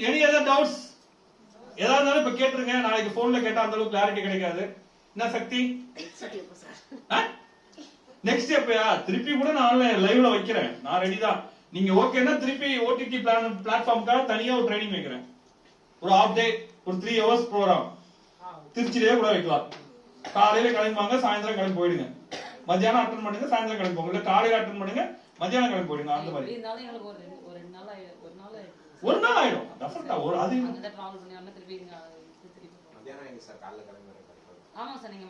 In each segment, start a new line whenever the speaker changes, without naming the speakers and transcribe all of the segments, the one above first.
Any other doubts? ஏதாவது இருந்தாலும் இப்ப கேட்டுருங்க. நாளைக்கு போன்ல கேட்டா அந்த அளவுக்கு கிளாரிட்டி கிடைக்காது. என்ன சக்தி? நெக்ஸ்ட் எப்பயா திருப்பி கூட நான் ஆன்லைன் லைவ்ல வைக்கிறேன். நான் ரெடி தான். நீங்க ஓகேன்னா திருப்பி ஓடிடி பிளாட்ஃபார்முக்காக தனியா ஒரு ட்ரைனிங் வைக்கிறேன். ஒரு ஹாஃப் டே, ஒரு 3 hours ப்ரோகிராம் திருச்சியிலேயே கூட வைக்கலாம். காலையில கிளம்புவாங்க, சாயந்தரம் கிளம்பி போயிடுங்க. மத்தியானம் அட்டன் பண்ணுங்க, சாயந்தரம் கிளம்பி போங்க. இல்ல காலையில அட்டன் பண்ணுங்க, மத்தியானம் கிளம்பி போயிடுங்க. அந்த மாதிரி ஒரு நாள் ஆயிடும். டெஃபினட்டா ஒரு அது அந்த டிராவல் பண்ணி வந்து திருப்பி மத்தியானம் எங்க சார் காலையில கிளம்பி வரேன். ஆமா சார், நீங்க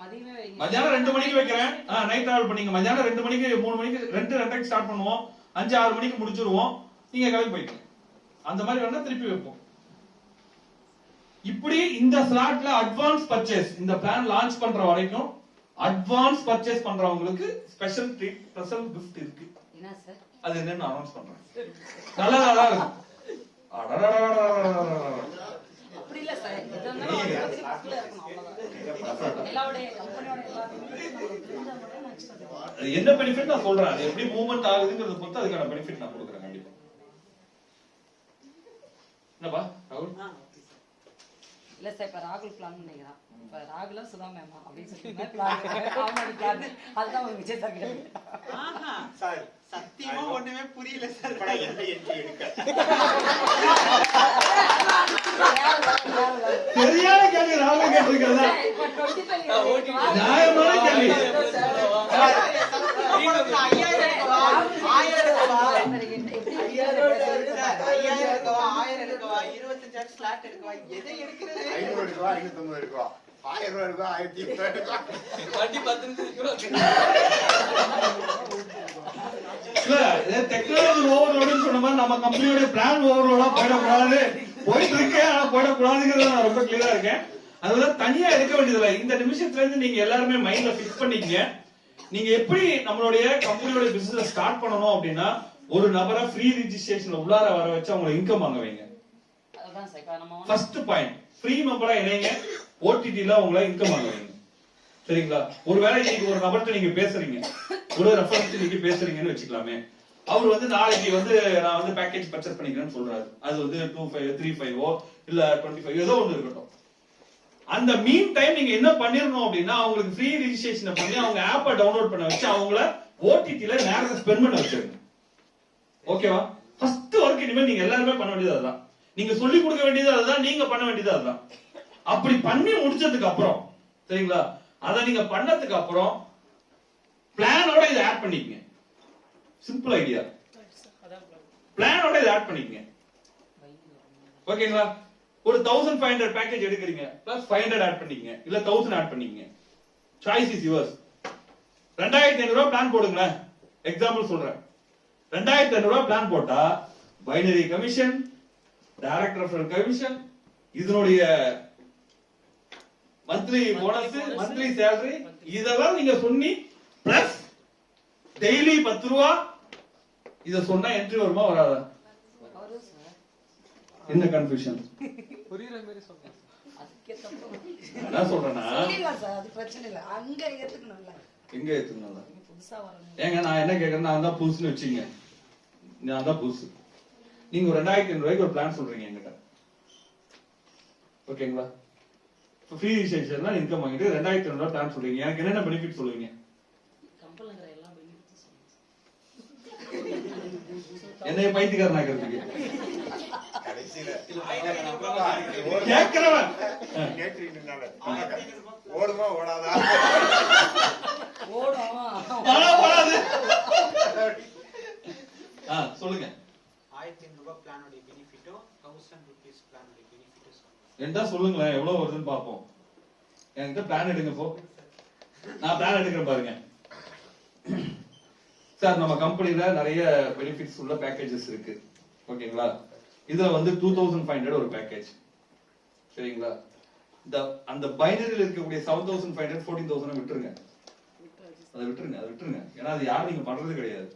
மதியானம் 2 மணிக்கு வைக்கிறேன். நைட் டிராவல் பண்ணீங்க. மத்தியானம் 2 மணிக்கு 3 மணிக்கு 2:30 ஸ்டார்ட் பண்ணுவோம். 5-6 மணிக்கு முடிச்சிருவோம். நீங்க கிளம்பி போயிட்டு அந்த மாதிரி வேணா திருப்பி வைப்போம். இப்படி இந்த ஸ்லாட்ல அட்வான்ஸ் பர்ச்சேஸ், இந்த பிளான் லான்ச் பண்ற வரைக்கும் அட்வான்ஸ் பர்ச்சேஸ் பண்றவங்களுக்கு ஸ்பெஷல் ட்ரீட், ஸ்பெஷல் கிஃப்ட் இருக்கு. என்ன சார்? அது என்னன்னு அனௌன்ஸ் பண்றேன். நல்லா இருக்கும். அப்படி இல்ல சார், என்ன பெனிஃபிட் நான் சொல்றேன். அது எப்படி மூவ்மெண்ட் ஆகுதுங்கிறத பொறுத்து அதுக்கான பெனிஃபிட் நான் கொடுக்குறேன். கண்டிப்பா. என்னப்பா ராகுல்?
இல்ல சார், இப்ப ராகுல் பிளான் பண்ணிக்கிறான். இப்ப ராகுலும் சுதா மேமா அப்படின்னு சொல்லி பிளான் அதுதான் ஒரு விஜய் சார்
சார் சத்தியமா ஒண்ணுமே புரியல சார்.
சரியான கேள்வி ராகுல் கேட்டிருக்கிறதா? நியாயமான கேள்வி.
25 ஸ்லாட் எடுக்கவா, எதை எடுக்கிறது?
500 எடுக்கவா, 550 எடுக்கவா, 1000 ரூபாய் எடுக்கவா, 1800 எடுக்கவா,
வண்டி 10 நிமிஷம்
டெக்னாலஜி ஓவர்லோடுன்னு சொன்ன மாதிரி நம்ம கம்பெனியோட பிளான் ஓவர்லோடா போயிடக்கூடாது. போயிட்டு இருக்கேன், ஆனா போயிடக்கூடாதுங்கிறது நான் ரொம்ப கிளியரா இருக்கேன். அதனால தனியா எடுக்க வேண்டியதில்லை. இந்த நிமிஷத்துல இருந்து நீங்க எல்லாருமே மைண்ட்ல பிக்ஸ் பண்ணிக்கங்க. நீங்க எப்படி நம்மளுடைய கம்பெனியோட பிசினஸ் ஸ்டார்ட் பண்ணணும் அப்படின்னா, ஒரு நபரை ஃப்ரீ ரிஜிஸ்ட்ரேஷன்ல உள்ளார வர வச்சு அவங்களை இன்கம் வாங்க வைங்க. ஃபர்ஸ்ட் பாயிண்ட், ஃப்ரீ மெம்பரா இணைங்க. ஓடிடில உங்களை இன்கம் வாங்க வைங்க. சரிங்களா? ஒருவேளை இன்னைக்கு ஒரு நபர்கிட்ட நீங்க பேசுறீங்க, ஒரு ரெஃபரன்ஸ் நீங்க பேசுறீங்கன்னு வச்சுக்கலாமே. அவர் வந்து நாளைக்கு வந்து நான் வந்து பேக்கேஜ் பர்ச்சேஸ் பண்ணிக்கிறேன்னு சொல்றாரு. அது வந்து 25, 35 இல்ல 25 ஏதோ ஒன்று இருக்கட்டும். அந்த மீன் டைம் நீங்க என்ன பண்ணிரணும் அப்படின்னா, அவங்களுக்கு ஃப்ரீ ரிஜிஸ்ட்ரேஷன் பண்ணி அவங்க ஆப்பை டவுன்லோட் பண்ண வச்சு அவங்கள ஓடிடில நேரத்தை ஸ்பெண்ட் பண்ண வச்சிருங்க. ஓகேவா? ஃபர்ஸ்ட் ஒர்க் இனிமேல் நீங்க எல்லாருமே பண்ண வேண்டியது அதுதான். நீங்க சொல்லி கொடுக்க வேண்டியது அதுதான், நீங்க பண்ண வேண்டியது அதுதான். அப்படி பண்ணி முடிச்சதுக்கு அப்புறம், சரிங்களா, அதை நீங்க பண்ணதுக்கு அப்புறம் பிளானோட இதை ஆட் பண்ணிக்கங்க. Simple idea. பிளானோட இதை ஆட் பண்ணிக்கங்க. ஓகேங்களா? ஒரு 1500 பேக்கேஜ் எடுக்கிறீங்க, பிளஸ் 500 ஆட் பண்ணிக்கங்க, இல்ல 1000 ஆட் பண்ணிக்கங்க. Choice is yours. 2500 ரூபாய் பிளான் போடுங்க. எக்ஸாம்பிள் சொல்றேன். 2500 ரூபாய் பிளான் போட்டா binary commission, direct referral commission, இதனுடைய மந்த்லி போனஸ், மந்த்லி சேலரி, இதெல்லாம் நீங்க சொன்னி பிளஸ் டெய்லி 10 ரூபாய். இத சொன்னா என்ட்ரி வருமா வராதா? என்ன கன்ஃபியூஷன்?
புரியுற மாதிரி சொல்றேன்.
என்ன சொல்றேன்னா,
அது பிரச்சனை இல்ல, அங்க ஏத்துக்கணும்ல.
எங்க ஏத்துக்கணும்ல? ஏங்க நான் என்ன கேக்குறேன், நான் தான் புதுசுன்னு வச்சீங்க. நான் தான் புதுசு. நீங்க ஒரு 2500 ரூபாய்க்கு ஒரு பிளான் சொல்றீங்க என்கிட்ட. ஓகேங்களா? ஃப்ரீ ரிஜிஸ்ட்ரேஷன்ல இன்கம் வாங்கிட்டு 2500 ரூபாய் பிளான் சொல்றீங்க. எனக்கு என்னென்ன பெனிஃபிட் சொல்லுவீங்க? என்னைய பைத்தியக்காரன் ஆக்கிறதுக்கு கேட்கிறவன்
ஓடுமா ஓடாதா?
ஓடாது. சொல்லுங்க.
1500 ரூபாய் பிளானோட பெனிஃபிட்டோ 1000 ரூபீஸ் பிளானோட பெனிஃபிட்டோ
என்ன சொல்லுங்களேன், எவ்வளவு வருதுன்னு பாப்போம். என்கிட்ட பிளான் எடுங்க போ. நான் பிளான் எடுக்கிறேன் பாருங்க. சார் நம்ம கம்பெனில நிறைய பெனிஃபிட்ஸ் உள்ள பேக்கேஜஸ் இருக்கு. ஓகேங்களா? இதுல வந்து 2500 ஒரு பேக்கேஜ். சரிங்களா? அந்த பைனரியில் இருக்கக்கூடிய 7500 14000 விட்டுருங்க. அதை விட்டுருங்க. ஏன்னா அது யாரும் நீங்க பண்றது கிடையாது.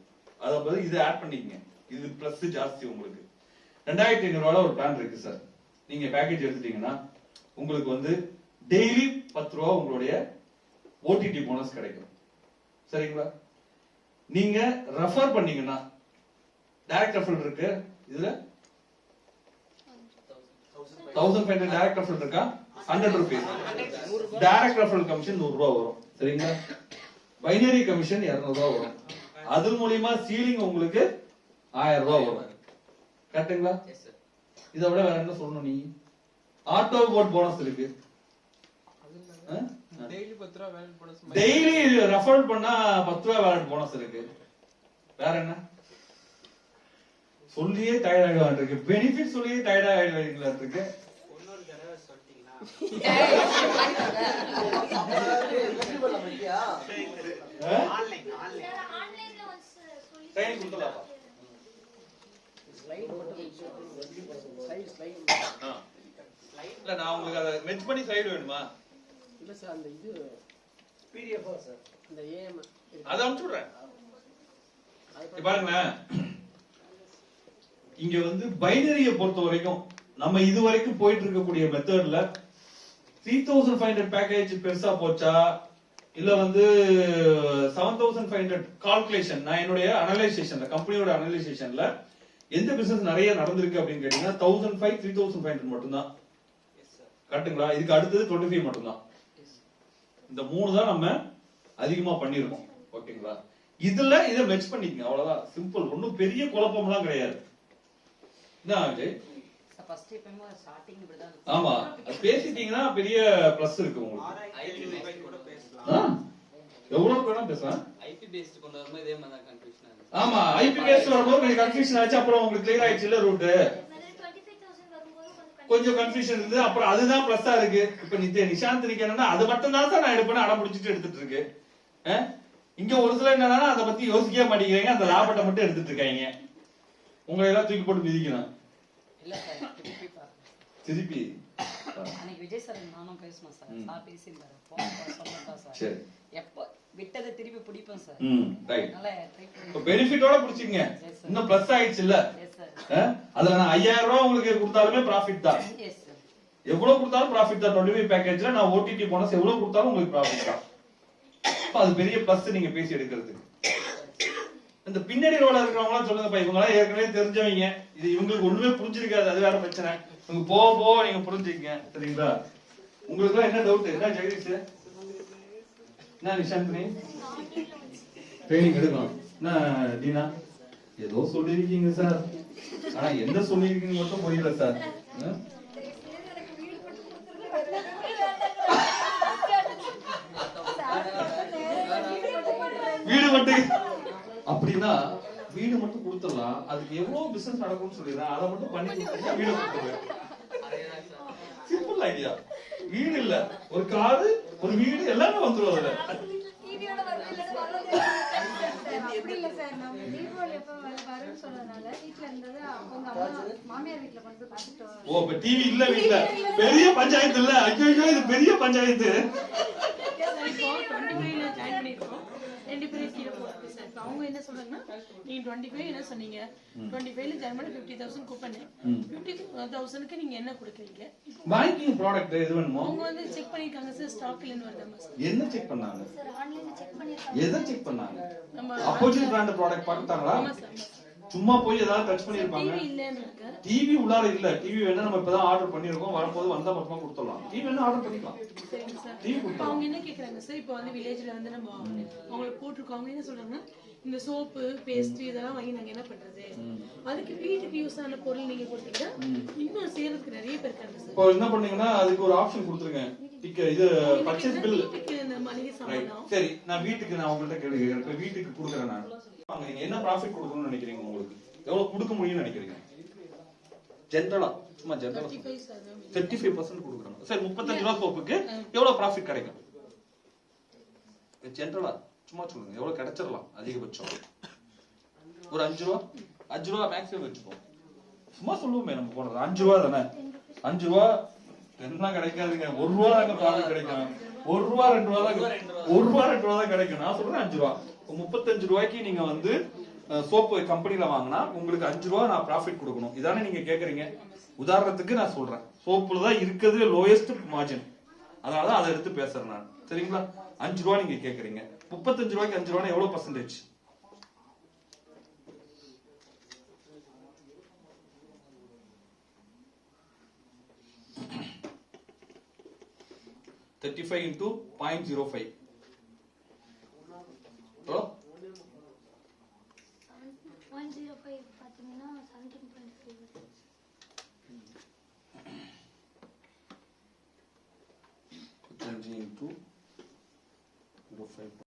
அதை பதில் இதை ஆட் பண்ணிக்கங்க. இது பிளஸ் ஜாஸ்தி உங்களுக்கு. 2500 ரூபாய் ஒரு பிளான் இருக்கு சார். நீங்க பேக்கேஜ் எடுத்துட்டீங்கன்னா உங்களுக்கு வந்து டெய்லி 10 ரூபாய் உங்களுடைய ஓடிடி போனஸ் கிடைக்கும். சரிங்களா? நீங்க ரெஃபர் பண்ணீங்கன்னா டைரக்ட் ரெஃபரல் இருக்கு. இதுல 1500 டைரக்ட் ரெஃபரல் இருக்கா? 100 rupees. டைரக்ட் ரெஃபரல் கமிஷன் 100 ரூபாய் வரும். சரிங்களா? பைனரி கமிஷன் 200 ரூபாய் வரும். அது மூலமா சீலிங் உங்களுக்கு 1000 ரூபாய் வரும். கரெக்ட்டுங்களா? இதை விட வேற என்ன சொல்லணும் நீ? ஆட்டோ போட் போனஸ் இருக்கு.
டெய்லி 10 ரூபாய் வேலட் போனஸ்.
டெய்லி ரெஃபர் பண்ணா 10 ரூபாய் வேலட் போனஸ் இருக்கு. வேற என்ன? சொல்லியே டயர்ட் ஆயிடுவான் இருக்கு. பெனிஃபிட் சொல்லியே டயர்ட் ஆயிடுவீங்களா இருக்கு.
இன்னொரு தடவை சொல்லிட்டீங்களா? ஆன்லைன்
ட்ரைனிங் கொடுத்தலாம். இல்ல நான் உங்களுக்கு அதை மெச் பண்ணி ஸ்லைடு வேணுமா?
இல்ல சார் அந்த இது PDF சார் அந்த AM
அத அனுப்பிச்சு விடுறேன். பாருங்களேன், இங்க வந்து பைனரியை பொறுத்த வரைக்கும் நம்ம இது வரைக்கும் போயிட்டு இருக்கக்கூடிய மெத்தட்ல 3500 பேக்கேஜ் பெருசா போச்சா இல்ல வந்து 7500 கால்குலேஷன், நான் என்னுடைய அனலைசேஷன்ல கம்பெனியோட அனலைசேஷன்ல எந்த பிசினஸ் நிறைய நடந்திருக்கு அப்படின்னு கேட்டீங்கன்னா 1005 3500 மட்டும்தான். கரெக்ட்டுங்களா? இதுக்கு அடுத்தது 25 மட்டும்தான். இந்த 3 தான் நம்ம அதிகமா பண்ணிருக்கோம். ஓகேங்களா? இதுல இதை மெச் பண்ணிக்கங்க, அவ்வளவுதான். சிம்பிள், ஒன்னும் பெரிய குழப்பம்லாம் கிடையாது. என்ன விஜய்?
ஃபர்ஸ்ட் டைம் ஸ்டார்டிங் இப்படி தான்.
ஆமா, அது பேசிட்டீங்கன்னா பெரிய பிளஸ் இருக்கு உங்களுக்கு.
கூட பேசலாம்.
எவ்வளவு வேணா பேசலாம்.
ஐபி பேஸ்ட் கொண்டு வரும்போது இதே மாதிரி தான் கன்ஃபியூஷன் ஆகுது.
ஆமா, ஐபி பேஸ்ட் வரும்போது கொஞ்சம் கன்ஃபியூஷன் ஆச்சு. அப்புறம் உங்களுக்கு கிளியர் ஆயிடுச்சு இல்ல ரூட். கொஞ்சம் கன்ஃபியூஷன் இருந்து அப்புறம் அதுதான் பிளஸ்ஸா இருக்கு. இப்ப நிஷாந்த் நிக்கணும்னா அது மட்டும் தான் சார் நான் எடுப்பேன் அடம் பிடிச்சிட்டு எடுத்துட்டு இருக்கு. இங்க ஒரு சில என்னன்னா அதை பத்தி யோசிக்கவே மாட்டேங்கிறீங்க, அந்த லாபத்தை மட்டும் எடுத்துட்டு இருக்காங்க. உங்களை எல்லாம் தூக்கி போட்டு மிதிக்கணும்.
இல்ல சார்,
திருப்பி
அன்னைக்கு விஜய் சார் நானும் பேசணும் சார். சார் பேசியிருந்தாரு, சொல்லட்டா சார்.
சரி,
எப்ப விட்டதை திருப்பி பிடிப்பேன் சார்.
ரைட்.
நல்லா ட்ரை பண்ணி
இப்ப பெனிஃபிட்டோட பிடிச்சிங்க. இன்னும் பிளஸ் ஆயிடுச்சு இல்ல?
Yes sir.
அதுல நான் 5000 ரூபாய் உங்களுக்கு கொடுத்தாலுமே ப்ராஃபிட் தான்.
Yes sir.
எவ்வளவு கொடுத்தாலும் ப்ராஃபிட் தான். 25 பேக்கேஜ்ல நான் ஓடிடி போனஸ் எவ்வளவு கொடுத்தாலும் உங்களுக்கு ப்ராஃபிட் தான். அது பெரிய பிளஸ் நீங்க பேசி எடுக்கிறதுக்கு. இந்த பின்னாடி ரோல இருக்கிறவங்க சொல்லுங்கப்பா, இவங்க எல்லாம் ஏற்கனவே தெரிஞ்சவங்க, இது இவங்களுக்கு ஒண்ணுமே புரிஞ்சிருக்காது, அது வேற பிரச்சனை. இவங்க போக போக நீங்க புரிஞ்சுக்கங்க. சரிங்களா? உங்களுக்கு எல்லாம் என்ன டவுட்? என்ன ஜெகதீஷ், என்ன நிஷாந்தினி ட்ரைனிங் எடுக்கலாம்? என்ன டீனா, ஏதோ சொல்லிருக்கீங்க சார், ஆனா என்ன சொல்லிருக்கீங்க மட்டும் புரியல சார். வீடு மட்டும் அப்படின்னா வீடு மட்டும் கொடுத்துடலாம். அதுக்கு எவ்வளவு பிசினஸ் நடக்கும்னு சொல்லிடுறேன், அதை மட்டும் பண்ணி கொடுத்தா வீடு கொடுத்துருவேன். Simple idea. வீடு இல்ல, ஒரு காரு, ஒரு வீடு, எல்லாமே வந்துடும் அதுல.
அப்படி இல்ல சார், நம்ம தீபாவளி எப்ப வரும்னு சொன்னதுனால வீட்டுல இருந்தது அவங்க அம்மா மாமியார் வீட்டுல கொண்டு போய் பார்த்துட்டு வரோம்.
ஓ, இப்ப டிவி இல்ல வீட்டுல, பெரிய பஞ்சாயத்து இல்ல. ஐயோ, இது பெரிய பஞ்சாயத்து.
ரெண்டு பேரும் கீழே போட்டு சார். இப்போ அவங்க என்ன சொல்றாங்கன்னா, நீங்க 25 என்ன சொன்னீங்க, 25ல ஜெர்மனி 50,000 கூப்பன், 50,000க்கு நீங்க என்ன கொடுக்குறீங்க?
பேங்கிங் ப்ராடக்ட் எது வேணுமோ
அவங்க வந்து செக் பண்ணிருக்காங்க சார், ஸ்டாக் இல்லன்னு வருதாமா சார்?
என்ன செக் பண்ணாங்க?
சார் ஆன்லைன்ல செக் பண்ணிருக்காங்க.
எதை செக் பண்ணாங்க?
நம்ம
அப்போசிட் பிராண்ட் ப்ராடக்ட் பார்த்தாங்களா?
ஆமா சார்.
சும்மா போய் ஏதாவது டச் பண்ணிருப்பாங்க.
டிவி இல்லன்றாங்க.
டிவி உள்ளார இல்ல. டிவி வேணா நம்ம இப்பதான் ஆர்டர் பண்ணிருக்கோம், வரும்போது வந்தா மொத்தமா கொடுத்துடலாம். டிவி வேணா ஆர்டர் பண்ணிக்கலாம்.
சரிங்க சார்.
டிவி
இப்போ
கொடுக்கலாம்.
அவங்க என்ன கேக்குறாங்க சார், இப்போ வந்து வில்லேஜ்ல வந்து நம்ம அவங்களுக்கு போட்டிருக்கோம். அவங்க என்ன சொல்றாங்கன்னா, இந்த சோப்பு பேஸ்ட் இதெல்லாம் வாங்கி நாங்க என்ன பண்றது, அதுக்கு வீட்டுக்கு யூஸ் ஆன பொருள் நீங்க கொடுத்தீங்கன்னா இன்னும் செய்யறதுக்கு நிறைய பேர் இருக்காங்க சார்.
இப்போ என்ன பண்ணீங்கன்னா அதுக்கு ஒரு ஆப்ஷன் கொடுத்துருங்க, இது பர்ச்சேஸ் பில்.
வீட்டுக்கு இந்த மளிகை சாமான்.
சரி, நான் வீட்டுக்கு நான் உங்கள்ட்ட கேள்வி கேட்கிறேன். இப்போ வீட்டுக்கு கொடுக்குறேன் நான். நீங்க என்ன ப்ராஃபிட் கொடுக்கணும்னு நினைக்கிறீங்க? உங்களுக்கு எவ்வளவு கொடுக்க முடியும்னு நினைக்கிறீங்க? ஜென்ரலா, சும்மா ஜென்ரலா 35% கொடுக்குறோம். சரி, 35 ரூபாய் சோப்புக்கு எவ்வளவு ப்ராஃபிட் கிடைக்கும்? ஜென்ரலா சும்மா சொல்லுங்க, எவ்வளவு கிடைச்சிடலாம் அதிகபட்சம்? ஒரு 5 ரூபா மேக்ஸிமம் வச்சுப்போம். சும்மா சொல்லுவோமே, நம்ம போடுறது 5 ரூபா தானே. 5 ரூபா என்ன கிடைக்காதுங்க. 1 ரூபா தாங்க ப்ராஃபிட் கிடைக்கும். 1 ரூபா 2 ரூபா தான், 1 ரூபா 2 ரூபா தான் கிடைக்கும். நான் சொல்றேன் 5 ரூபா. 35 ரூபாய்க்கு நீங்க வந்து சோப்பு கம்பெனில வாங்கினா உங்களுக்கு 5 ரூபா நான் ப்ராஃபிட் கொடுக்கணும். இதானே நீங்க கேக்குறீங்க? உதாரணத்துக்கு நான் சொல்றேன், சோப்புல தான் இருக்கிறது லோயஸ்ட் மார்ஜின், அதனாலதான் அதை எடுத்து பேசுறேன் நான். சரிங்களா? 5 ரூபா நீங்க கேக்குறீங்க. 35 ரூபாய்க்கு 5 ரூபா எவ்வளவு பர்சன்டேஜ்? 35 into 0.05. எவ்வளோ?
0.05 பார்த்தீங்கன்னா 17.5.
35 into 0.5.